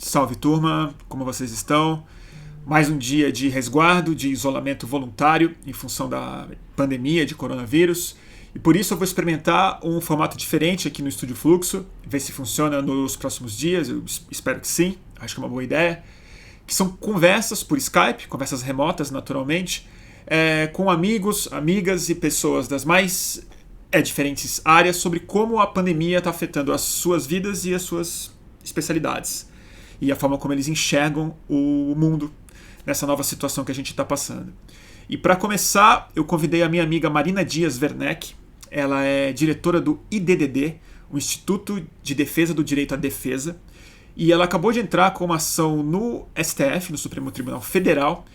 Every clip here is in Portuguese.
Salve turma, como vocês estão? Mais um dia de resguardo, de isolamento voluntário em função da pandemia de coronavírus. E por isso eu vou experimentar um formato diferente aqui no Estúdio Fluxo, ver se funciona nos próximos dias, eu espero que sim, acho que é uma boa ideia. Que são conversas por Skype, conversas remotas naturalmente, com amigos, amigas e pessoas das mais diferentes áreas sobre como a pandemia está afetando as suas vidas e as suas especialidades. E a forma como eles enxergam o mundo nessa nova situação que a gente está passando. E para começar, eu convidei a minha amiga Marina Dias Werneck. Ela é diretora do IDDD, o Instituto de Defesa do Direito à Defesa, e ela acabou de entrar com uma ação no STF, no Supremo Tribunal Federal,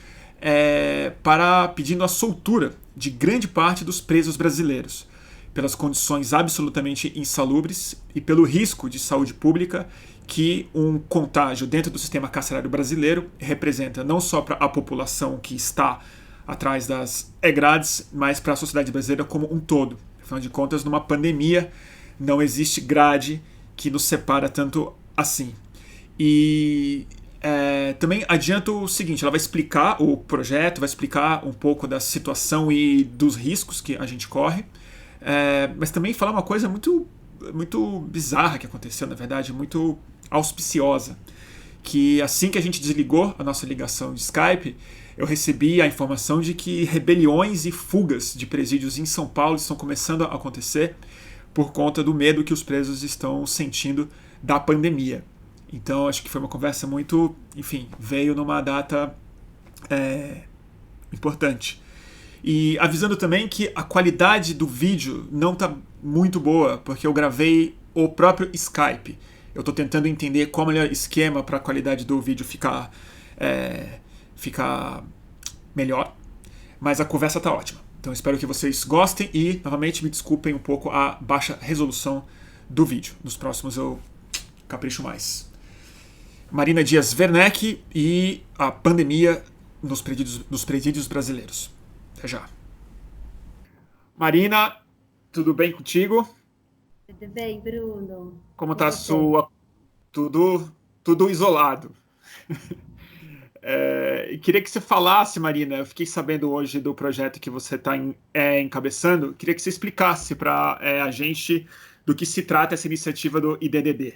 para pedindo a soltura de grande parte dos presos brasileiros, pelas condições absolutamente insalubres e pelo risco de saúde pública que um contágio dentro do sistema carcerário brasileiro representa, não só para a população que está atrás das grades, mas para a sociedade brasileira como um todo. Afinal de contas, numa pandemia não existe grade que nos separa tanto assim. E também adianto o seguinte, ela vai explicar o projeto, vai explicar um pouco da situação e dos riscos que a gente corre, mas também falar uma coisa muito bizarra que aconteceu, na verdade, muito auspiciosa, que assim que a gente desligou a nossa ligação de Skype, eu recebi a informação de que rebeliões e fugas de presídios em São Paulo estão começando a acontecer por conta do medo que os presos estão sentindo da pandemia. Então acho que foi uma conversa muito, enfim, veio numa data importante. E avisando também que a qualidade do vídeo não está muito boa, porque eu gravei o próprio Skype. Eu estou tentando entender qual é o melhor esquema para a qualidade do vídeo ficar melhor, mas a conversa está ótima. Então espero que vocês gostem e, novamente, me desculpem um pouco a baixa resolução do vídeo. Nos próximos eu capricho mais. Marina Dias Werneck e a pandemia nos presídios brasileiros. Até já. Marina, tudo bem contigo? Tudo bem, Bruno? Como Com está a você? sua... Tudo isolado. E queria que você falasse, Marina, eu fiquei sabendo hoje do projeto que você está encabeçando, queria que você explicasse para a gente do que se trata essa iniciativa do IDDD.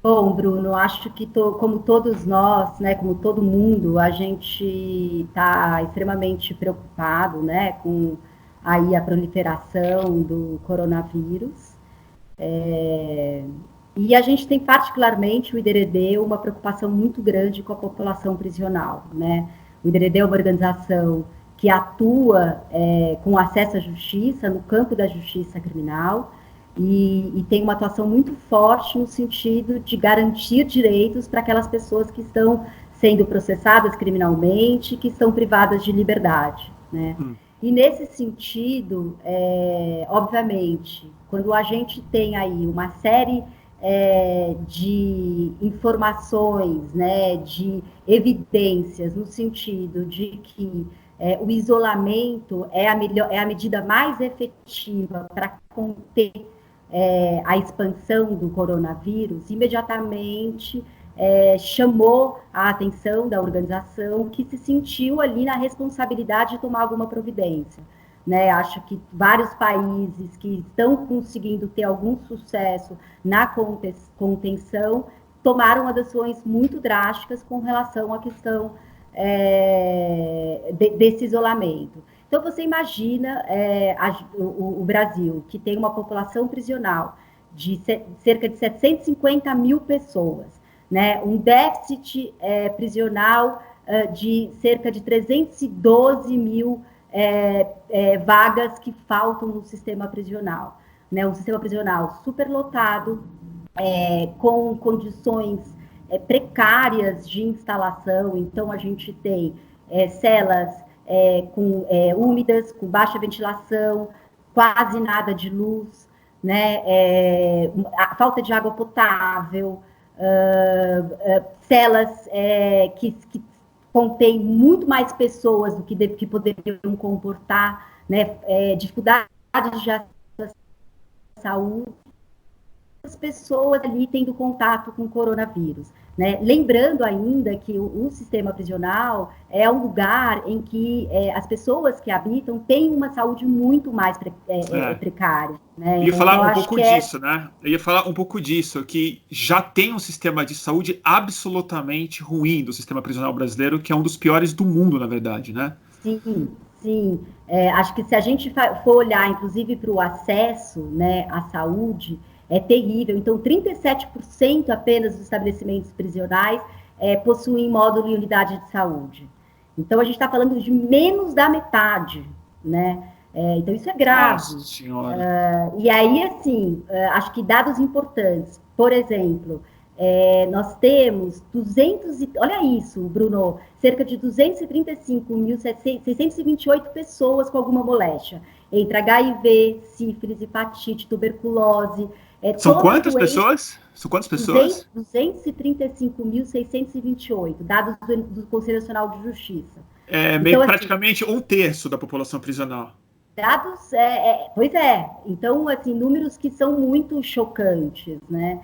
Bom, Bruno, acho que como todos nós, né, como todo mundo, a gente está extremamente preocupado, né, com aí a proliferação do coronavírus. E a gente tem particularmente o IDDD uma preocupação muito grande com a população prisional, né? O IDDD é uma organização que atua com acesso à justiça, no campo da justiça criminal, e tem uma atuação muito forte no sentido de garantir direitos para aquelas pessoas que estão sendo processadas criminalmente, que estão privadas de liberdade, né? E nesse sentido, obviamente, quando a gente tem aí uma série de informações, né, de evidências no sentido de que o isolamento é a medida mais efetiva para conter a expansão do coronavírus, imediatamente chamou a atenção da organização, que se sentiu ali na responsabilidade de tomar alguma providência. Né? Acho que vários países que estão conseguindo ter algum sucesso na contenção tomaram ações muito drásticas com relação à questão desse isolamento. Então, você imagina o Brasil, que tem uma população prisional de cerca de 750 mil pessoas, né? Um déficit prisional de cerca de 312 mil vagas que faltam no sistema prisional. Né? Um sistema prisional superlotado, com condições precárias de instalação. Então, a gente tem celas úmidas, com baixa ventilação, quase nada de luz, né? A falta de água potável, celas que contém muito mais pessoas do que poderiam comportar, né? Dificuldades de acesso à saúde. pessoas ali tendo contato com o coronavírus, né? Lembrando ainda que o sistema prisional é um lugar em que as pessoas que habitam têm uma saúde muito mais precária, né? Eu ia Então, falar um acho pouco que disso, né? Eu ia falar um pouco disso, que já tem um sistema de saúde absolutamente ruim do sistema prisional brasileiro, que é um dos piores do mundo, na verdade, né? sim, sim. Acho que se a gente for olhar, inclusive, para o acesso, né, à saúde, é terrível. Então, 37% apenas dos estabelecimentos prisionais possuem módulo e unidade de saúde. Então, a gente está falando de menos da metade, né? Então, isso é grave. Nossa Senhora. E aí, assim, acho que dados importantes. Por exemplo, nós temos olha isso, Bruno, cerca de 235.628 pessoas com alguma moléstia, entre HIV, sífilis, hepatite, tuberculose, São todas quantas doenças, pessoas? São quantas pessoas? 235.628, dados do Conselho Nacional de Justiça. É Então, meio assim, praticamente um terço da população prisional. dados, pois é. Então, assim, números que são muito chocantes, né?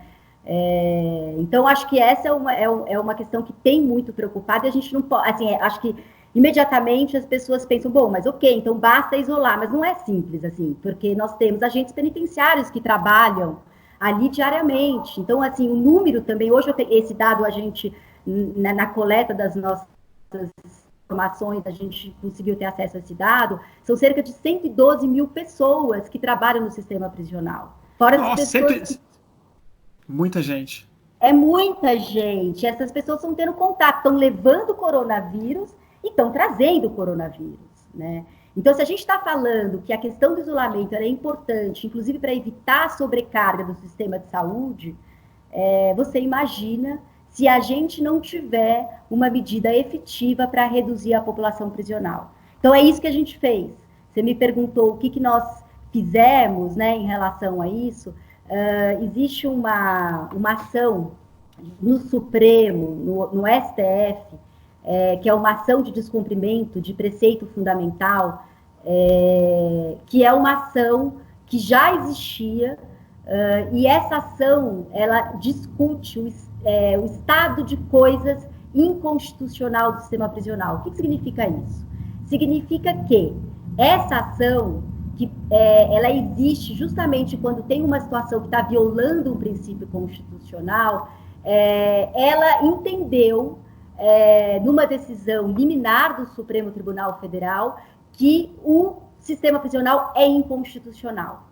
Então, acho que essa é uma questão que tem muito preocupado e a gente não pode, assim, acho que imediatamente as pessoas pensam, bom, mas ok, então basta isolar, mas não é simples assim, porque nós temos agentes penitenciários que trabalham ali diariamente. Então, assim, o número também, hoje esse dado a gente, na coleta das nossas informações, a gente conseguiu ter acesso a esse dado, são cerca de 112 mil pessoas que trabalham no sistema prisional. Fora as Nossa, pessoas que muita gente. é muita gente. Essas pessoas estão tendo contato, estão levando o coronavírus e estão trazendo o coronavírus, né? Então, se a gente está falando que a questão do isolamento é importante, inclusive para evitar a sobrecarga do sistema de saúde, você imagina se a gente não tiver uma medida efetiva para reduzir a população prisional. Então, é isso que a gente fez. Você me perguntou o que nós fizemos, né, em relação a isso. Existe uma ação no Supremo, no STF, que é uma ação de descumprimento de preceito fundamental, que é uma ação que já existia, e essa ação ela discute o estado de coisas inconstitucional do sistema prisional. O que significa isso? Significa que essa ação ela existe justamente quando tem uma situação que está violando um princípio constitucional, ela entendeu, numa decisão liminar do Supremo Tribunal Federal, que o sistema prisional é inconstitucional.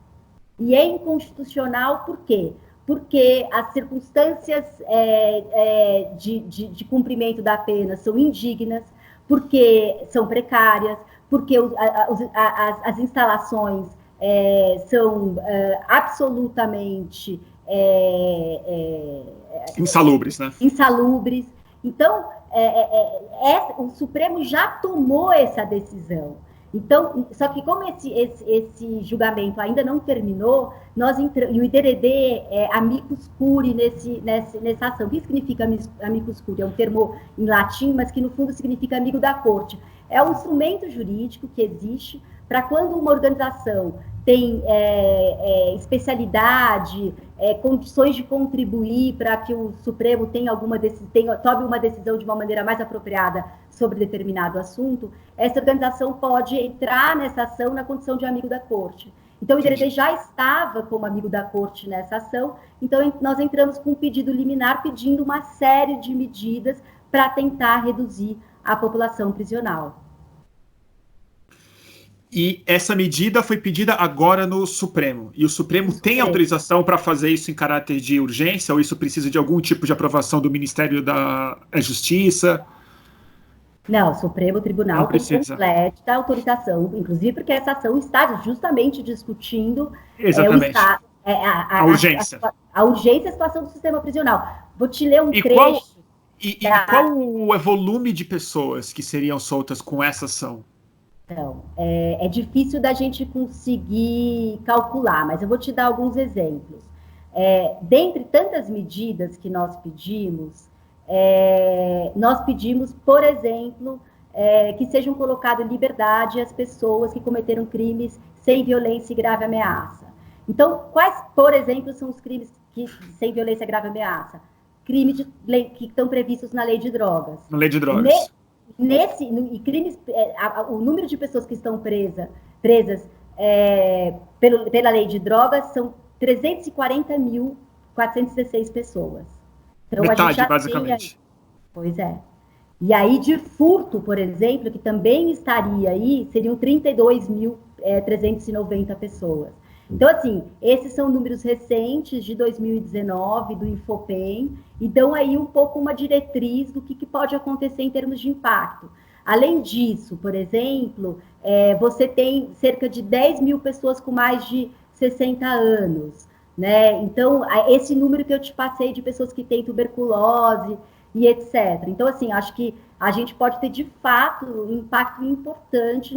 E é inconstitucional por quê? Porque as circunstâncias de cumprimento da pena são indignas, porque são precárias, porque as instalações são absolutamente Insalubres, né? insalubres. Então, o Supremo já tomou essa decisão. Então, só que como esse julgamento ainda não terminou, e o IDRD é amicus curiae nessa ação. O que significa amicus curiae? É um termo em latim, mas que no fundo significa amigo da corte. É um instrumento jurídico que existe para quando uma organização tem especialidade, condições de contribuir para que o Supremo tome uma decisão de uma maneira mais apropriada sobre determinado assunto, essa organização pode entrar nessa ação na condição de amigo da corte. Então, o IDRD já estava como amigo da corte nessa ação, então nós entramos com um pedido liminar pedindo uma série de medidas para tentar reduzir a população prisional. E essa medida foi pedida agora no Supremo. E o Supremo tem autorização para fazer isso em caráter de urgência? Ou isso precisa de algum tipo de aprovação do Ministério da Justiça? Não, o Supremo Tribunal tem completa autorização, inclusive porque essa ação está justamente discutindo a urgência. A urgência e a situação do sistema prisional. Vou te ler um trecho. Qual é o volume de pessoas que seriam soltas com essa ação? Então, é difícil da gente conseguir calcular, mas eu vou te dar alguns exemplos. Dentre tantas medidas que nós pedimos, por exemplo, que sejam colocadas em liberdade as pessoas que cometeram crimes sem violência e grave ameaça. Então, quais, por exemplo, são os crimes sem violência grave e ameaça, crimes que estão previstos na lei de drogas. Na lei de drogas. E crimes, o número de pessoas que estão presas pela lei de drogas são 340.416 pessoas. Então, Metade, a gente já basicamente. Pois é. E aí, de furto, por exemplo, que também estaria aí, seriam 32.390 pessoas. Então, assim, esses são números recentes de 2019, do Infopem, e dão aí um pouco uma diretriz do que pode acontecer em termos de impacto. Além disso, por exemplo, você tem cerca de 10 mil pessoas com mais de 60 anos, né? Então, esse número que eu te passei de pessoas que têm tuberculose e etc. Então, assim, acho que a gente pode ter, de fato, um impacto importante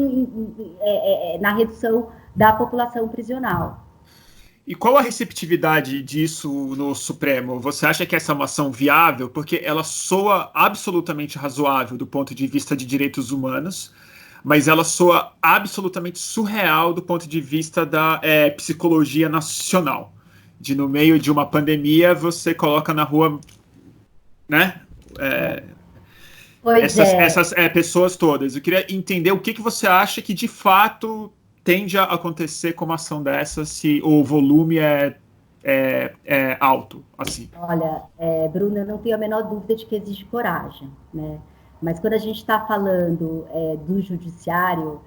na redução da população prisional. E qual a receptividade disso no Supremo? Você acha que essa é uma ação viável? Porque ela soa absolutamente razoável do ponto de vista de direitos humanos, mas ela soa absolutamente surreal do ponto de vista da psicologia nacional. De no meio de uma pandemia, você coloca na rua, né? Essas pessoas todas. Eu queria entender o que você acha que de fato tende a acontecer com uma ação dessa se o volume é alto, assim. Olha, Bruna, eu não tenho a menor dúvida de que existe coragem, né? Mas quando a gente está falando do judiciário,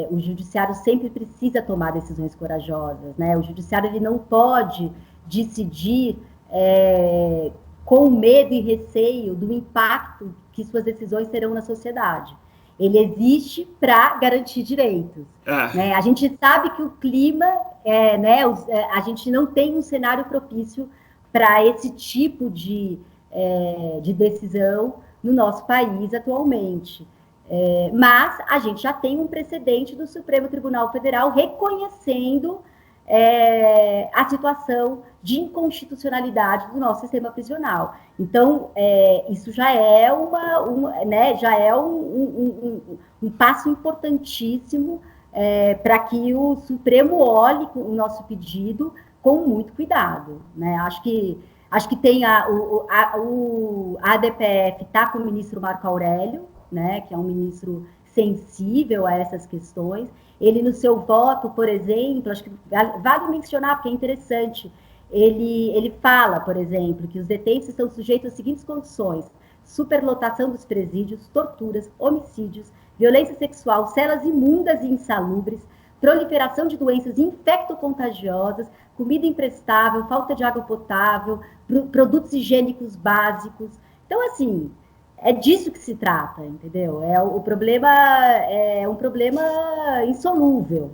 o judiciário sempre precisa tomar decisões corajosas, né? O judiciário ele não pode decidir com medo e receio do impacto que suas decisões terão na sociedade. Ele existe para garantir direitos. Né? A gente sabe que o clima, a gente não tem um cenário propício para esse tipo de decisão no nosso país atualmente. Mas a gente já tem um precedente do Supremo Tribunal Federal reconhecendo a situação de inconstitucionalidade do nosso sistema prisional. Então, isso já é um passo importantíssimo para que o Supremo olhe o nosso pedido com muito cuidado, né? Acho que tem a ADPF está com o ministro Marco Aurélio, né, que é um ministro sensível a essas questões. Ele, no seu voto, por exemplo, acho que vale mencionar, porque é interessante, ele fala, por exemplo, que os detentos estão sujeitos às seguintes condições: superlotação dos presídios, torturas, homicídios, violência sexual, celas imundas e insalubres, proliferação de doenças infectocontagiosas, comida imprestável, falta de água potável, produtos higiênicos básicos. Então, assim, é disso que se trata, entendeu? O problema é um problema insolúvel.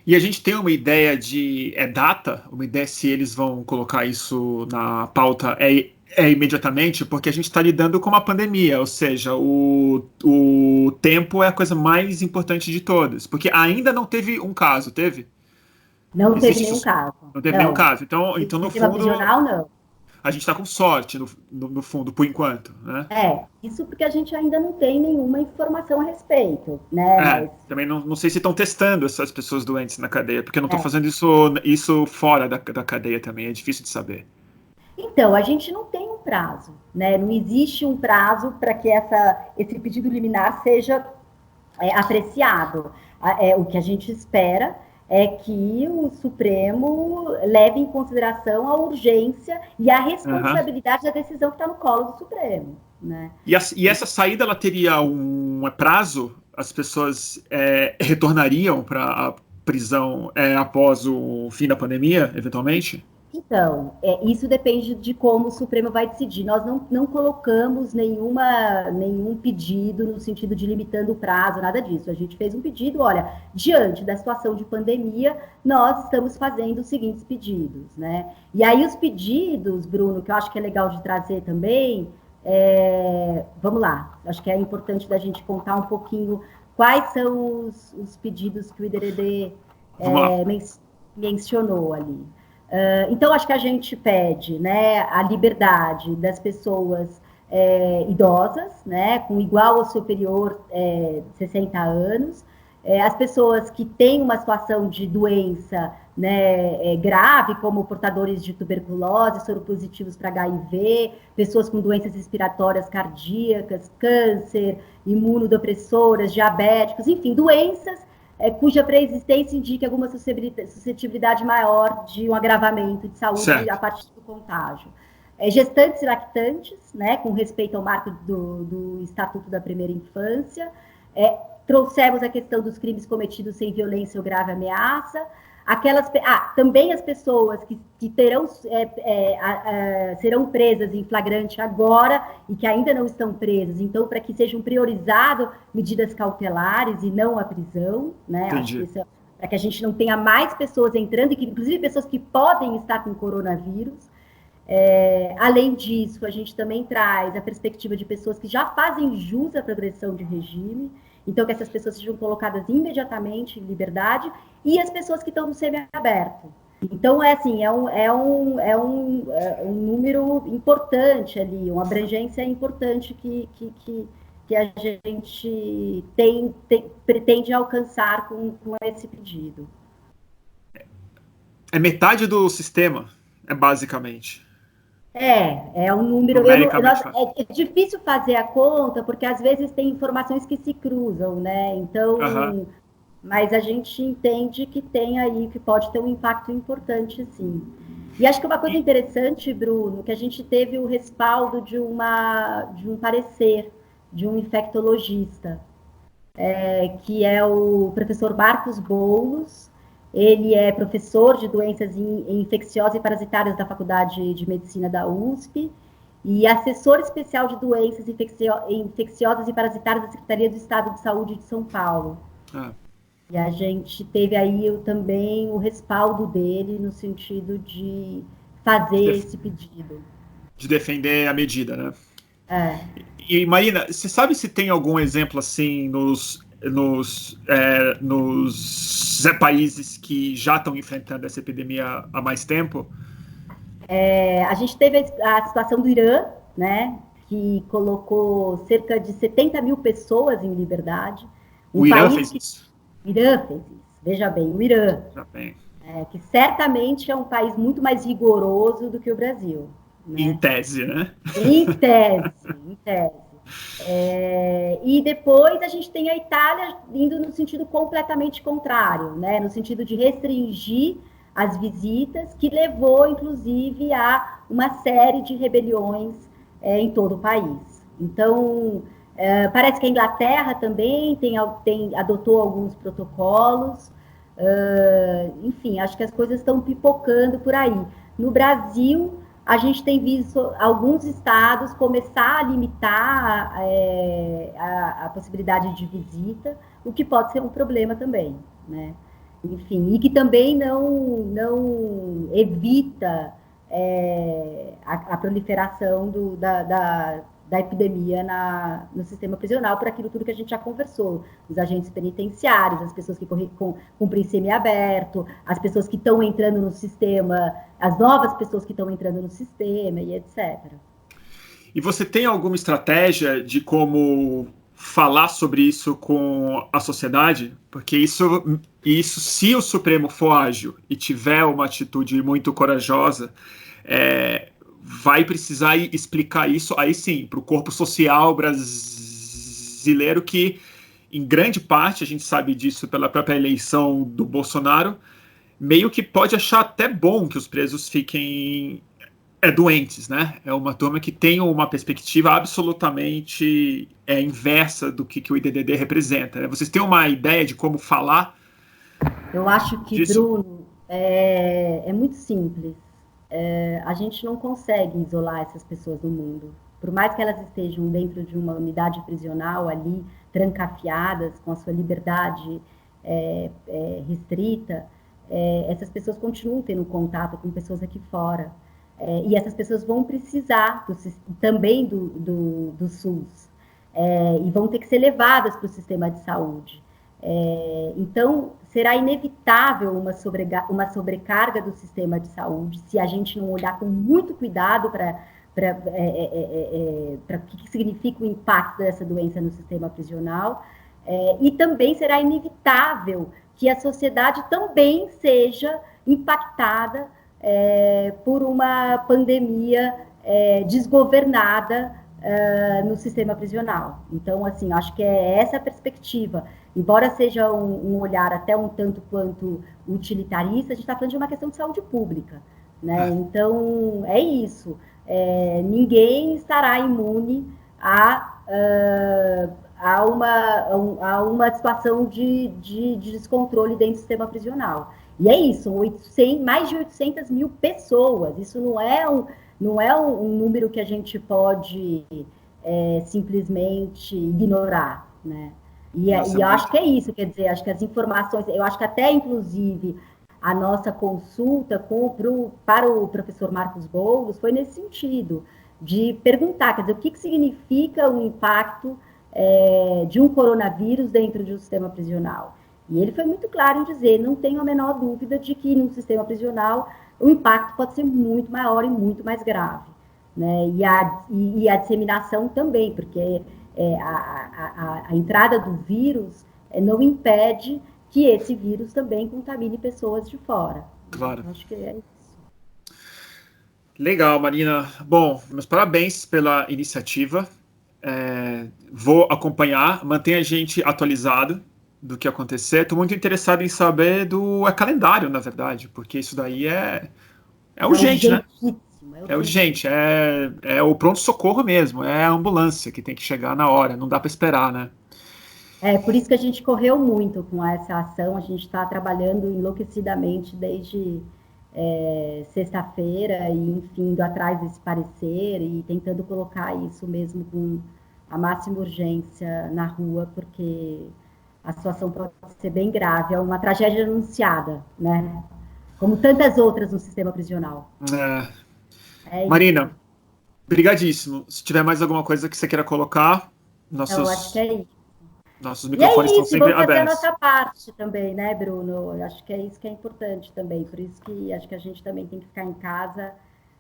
E a gente tem uma ideia de data, uma ideia se eles vão colocar isso na pauta imediatamente, porque a gente está lidando com uma pandemia, ou seja, o tempo é a coisa mais importante de todas, porque ainda não teve um caso, teve? Não teve nenhum caso. Não teve nenhum caso. Então no fundo, prisional, não. A gente está com sorte, no fundo, por enquanto, né? Isso porque a gente ainda não tem nenhuma informação a respeito, né? Mas... Também não sei se estão testando essas pessoas doentes na cadeia, porque não estão fazendo isso fora da cadeia também, é difícil de saber. Então, a gente não tem um prazo, né? Não existe um prazo para que esse pedido liminar seja apreciado. O que a gente espera é que o Supremo leve em consideração a urgência e a responsabilidade da decisão que está no colo do Supremo, né? E essa saída, ela teria um prazo? As pessoas retornariam para a prisão após o fim da pandemia, eventualmente? Então, isso depende de como o Supremo vai decidir. Nós não colocamos nenhum pedido no sentido de limitando o prazo, nada disso. A gente fez um pedido, olha, diante da situação de pandemia, nós estamos fazendo os seguintes pedidos, né? E aí os pedidos, Bruno, que eu acho que é legal de trazer também, vamos lá, acho que é importante da gente contar um pouquinho quais são os pedidos que o IDRD mencionou ali. Então, acho que a gente pede, né, a liberdade das pessoas idosas, né, com igual ou superior 60 anos, as pessoas que têm uma situação de doença, né, grave, como portadores de tuberculose, soropositivos para HIV, pessoas com doenças respiratórias cardíacas, câncer, imunodepressoras, diabéticos, enfim, doenças cuja pré-existência indica alguma suscetibilidade maior de um agravamento de saúde Certo. a partir do contágio. Gestantes e lactantes, né, com respeito ao marco do Estatuto da Primeira Infância. Trouxemos a questão dos crimes cometidos sem violência ou grave ameaça. Também as pessoas que terão, serão presas em flagrante agora e que ainda não estão presas, então, para que sejam priorizadas medidas cautelares e não a prisão, né? Entendi. Acho que para que a gente não tenha mais pessoas entrando, inclusive pessoas que podem estar com coronavírus. Além disso, a gente também traz a perspectiva de pessoas que já fazem jus à progressão de regime, então que essas pessoas sejam colocadas imediatamente em liberdade, e as pessoas que estão no semiaberto. Então, é um número importante ali, uma abrangência importante que a gente pretende alcançar com esse pedido. É metade do sistema, basicamente. É um número. É difícil fazer a conta, porque às vezes tem informações que se cruzam, né? Então, mas a gente entende que tem aí, que pode ter um impacto importante, sim. E acho que uma coisa interessante, Bruno, que a gente teve o respaldo de um parecer de um infectologista, que é o professor Marcos Boulos. Ele é professor de doenças infecciosas e parasitárias da Faculdade de Medicina da USP e assessor especial de doenças infecciosas e parasitárias da Secretaria do Estado de Saúde de São Paulo. E a gente teve aí também o respaldo dele no sentido de fazer esse pedido. De defender a medida, né? E Marina, você sabe se tem algum exemplo assim nos países que já estão enfrentando essa epidemia há mais tempo? A gente teve a situação do Irã, né, que colocou cerca de 70 mil pessoas em liberdade. O Irã fez isso? O Irã fez isso, veja bem, o Irã. Já bem. Que certamente é um país muito mais rigoroso do que o Brasil. Né? Em tese, né? Em tese. E depois a gente tem a Itália indo no sentido completamente contrário, né? No sentido de restringir as visitas, que levou, inclusive, a uma série de rebeliões em todo o país. Então, parece que a Inglaterra também adotou alguns protocolos. Enfim, acho que as coisas estão pipocando por aí. No Brasil, a gente tem visto alguns estados começar a limitar a possibilidade de visita, o que pode ser um problema também, né? Enfim, e que também não evita a proliferação da epidemia no sistema prisional, por aquilo tudo que a gente já conversou, os agentes penitenciários, as pessoas que cumprem semiaberto, as pessoas que estão entrando no sistema, as novas pessoas que estão entrando no sistema e etc. E você tem alguma estratégia de como falar sobre isso com a sociedade? Porque isso, se o Supremo for ágil e tiver uma atitude muito corajosa, vai precisar explicar isso, aí sim, para o corpo social brasileiro, que em grande parte, a gente sabe disso pela própria eleição do Bolsonaro, meio que pode achar até bom que os presos fiquem doentes, né? É uma turma que tem uma perspectiva absolutamente inversa do que o IDDD representa, né? Vocês têm uma ideia de como falar? Eu acho que, disso? Bruno, é muito simples. A gente não consegue isolar essas pessoas do mundo. Por mais que elas estejam dentro de uma unidade prisional ali, trancafiadas, com a sua liberdade restrita, essas pessoas continuam tendo contato com pessoas aqui fora. E essas pessoas vão precisar também do SUS. E vão ter que ser levadas para o sistema de saúde. Então, será inevitável uma sobrecarga do sistema de saúde se a gente não olhar com muito cuidado para o que significa o impacto dessa doença no sistema prisional. E também será inevitável que a sociedade também seja impactada por uma pandemia desgovernada no sistema prisional. Então, assim, acho que é essa a perspectiva. Embora seja um olhar até um tanto quanto utilitarista, a gente está falando de uma questão de saúde pública, né? Então, é isso. Ninguém estará imune a uma situação de descontrole dentro do sistema prisional. E é isso, mais de 800 mil pessoas. Isso não é um número que a gente pode simplesmente ignorar, né? E eu acho que é isso, quer dizer, acho que as informações, eu acho que até, inclusive, a nossa consulta para o professor Marcos Boulos foi nesse sentido, de perguntar, quer dizer, o que significa o impacto de um coronavírus dentro de um sistema prisional. E ele foi muito claro em dizer, não tenho a menor dúvida de que no sistema prisional o impacto pode ser muito maior e muito mais grave, né? E a disseminação também, porque a entrada do vírus não impede que esse vírus também contamine pessoas de fora. Claro. Acho que é isso. Legal, Marina. Bom, meus parabéns pela iniciativa. Vou acompanhar, mantenha a gente atualizado do que acontecer. Estou muito interessado em saber do calendário, na verdade, porque isso daí é urgente, né? É urgente, é o pronto-socorro mesmo, é a ambulância que tem que chegar na hora, não dá para esperar, né? Por isso que a gente correu muito com essa ação, a gente está trabalhando enlouquecidamente desde sexta-feira e, enfim, indo atrás desse parecer e tentando colocar isso mesmo com a máxima urgência na rua, porque a situação pode ser bem grave, é uma tragédia anunciada, né? Como tantas outras no sistema prisional. Marina, brigadíssimo. Se tiver mais alguma coisa que você queira colocar, eu acho que é isso. Nossos microfones estão sempre abertos. Vamos fazer a nossa parte também, né, Bruno? Eu acho que é isso que é importante também. Por isso que acho que a gente também tem que ficar em casa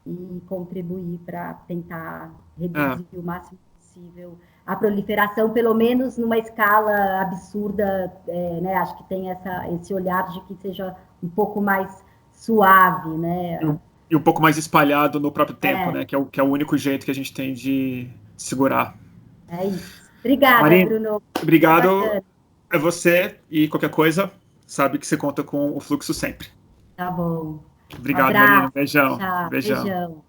e contribuir para tentar reduzir o máximo possível a proliferação, pelo menos numa escala absurda, né? Acho que tem esse olhar de que seja um pouco mais suave, né? E um pouco mais espalhado no próprio tempo, né? Que é o único jeito que a gente tem de segurar. É isso. Obrigada, Marina, Bruno. Obrigado a você e qualquer coisa, sabe que você conta com o Fluxo sempre. Tá bom. Obrigado, Marina. Beijão. Tchau. Beijão. Beijão.